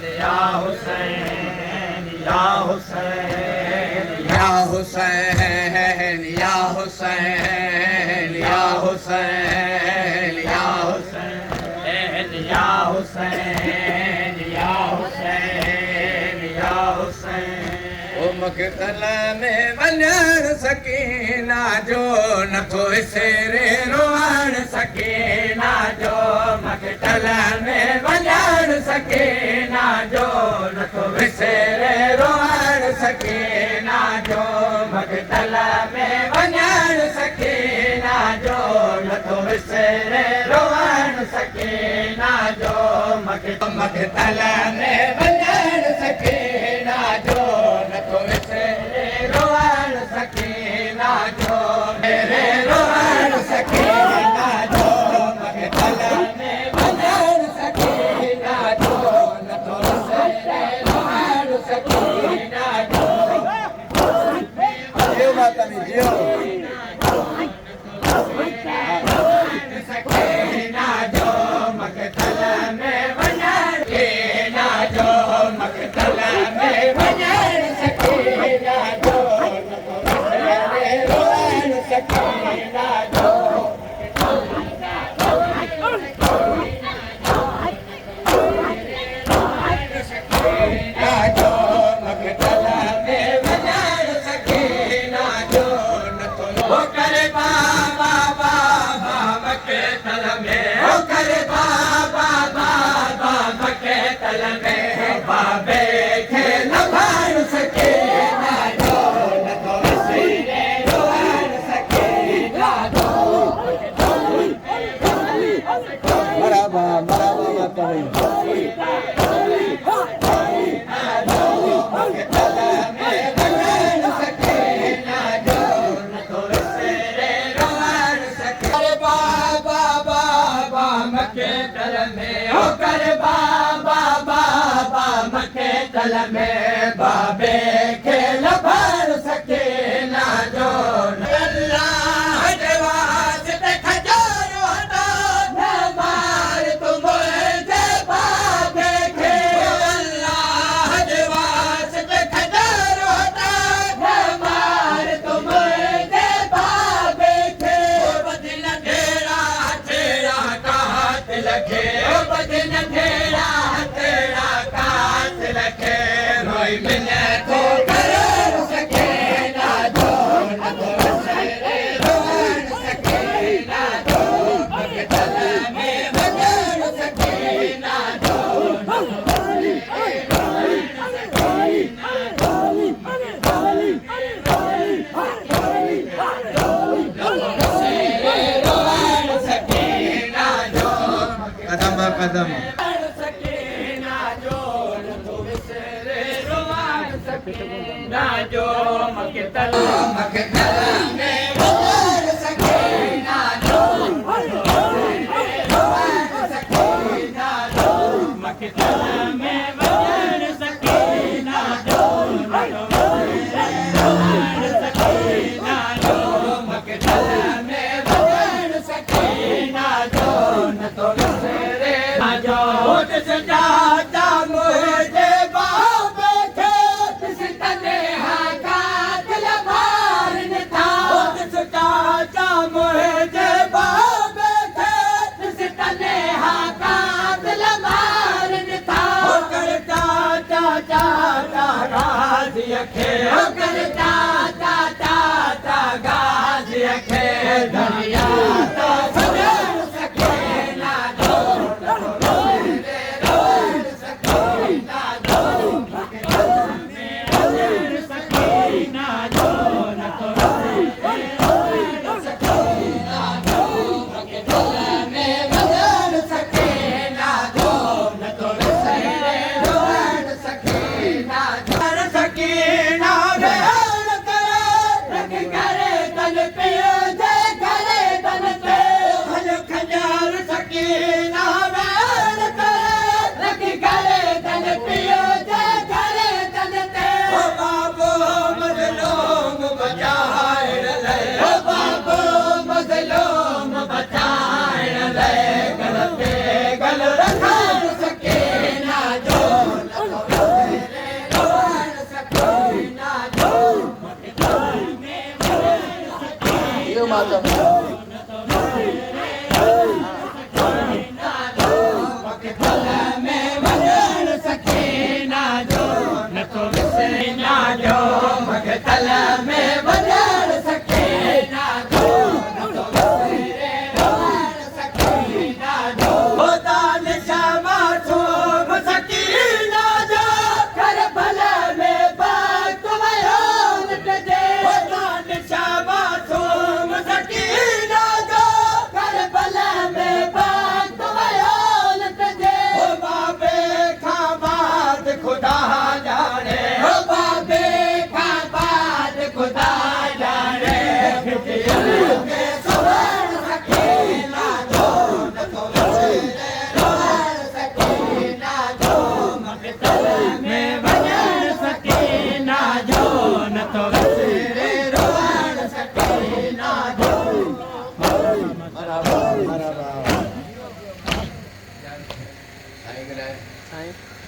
या हुसैन या हुसैन या हुसैन या हुसैन या हुसैन या हुसैन या हुसैन या हुसैन या हुसैन मक़तल में वञण सकीना जो नथो विसरे रोअण सकीना जो मक़तल में वञण सकीना जो नथो विसरे रोअण सकीना जो मक़तल में वञण सकीना जो नथो विसरे रोअण सकीना जो मक़तल में वञण सकीना जो नथो विसरे रोअण सकीना जो मेरे रोअण सकीना जो मक़तल में वञण सकीना जो नथो विसरे रोअण सकीना जो जियो माता दी जियो सकीना जो मक़तल में वञण सकीना जो मक़तल में वञण सकीना जो नथो विसरे रोअण सकीना जो सकीना जो मक़तल में वञण सकीना जो नथो हो करे बाबा बाबा मक़तल में हो करे बाबा बाबा मक़तल में बाबे खे लभण सकीना जो नथो विसरे रोअण सकीना जो मरहबा मरहबा माता दी मक़तल में वञण सकीना जो नथो विसरे रोअण सकीना बाबा बाबा मक़तल में हो करे बाबा बाबा मक़तल में बाबे खे लभण सकीना जो अल्लाह जे वास्ते खजारो हटा न मार तू मुझे बाबे खे अल्लाह जे वास्ते खजारो हटा न मार तू मुझे बाबे खे बदन तेरा तेरा कात लखे बदन तेरा तेरा कात लखे रोई मिले तो कर सकीना जो नथो विसरे रोअण सकीना जो मक़तल में वञण सकीना जो रोअण सकीना जो कदम कदम सकीना जो नथो विसरे रोअण सकीना जो मक़तल में वञण सकीना जो नथो विसरे रोअण सकीना जो मक़तल में वञण सकीना जो नथो विसरे रोअण सकीना जो मक़तल में वञण सकीना जो नथो विसरे जो सजाता मुझे बाबे खे तने हाकात लभारन था सजाता मुझे बाबे खे तने हाकात लभारन था करता चाचा गाजी खे करता चाचा गाजी खे धनिया तो वञण सकीना जो नथो विसरे रोअण सकीना जो मक़तल में वञण सकीना जो नथो विसरे रोअण सकीना जो मक़तल में वञण सकीना जो नथो विसरे रोअण सकीना जो सकीना भेण करे रख करे तन पियो जे करे तन ते साईं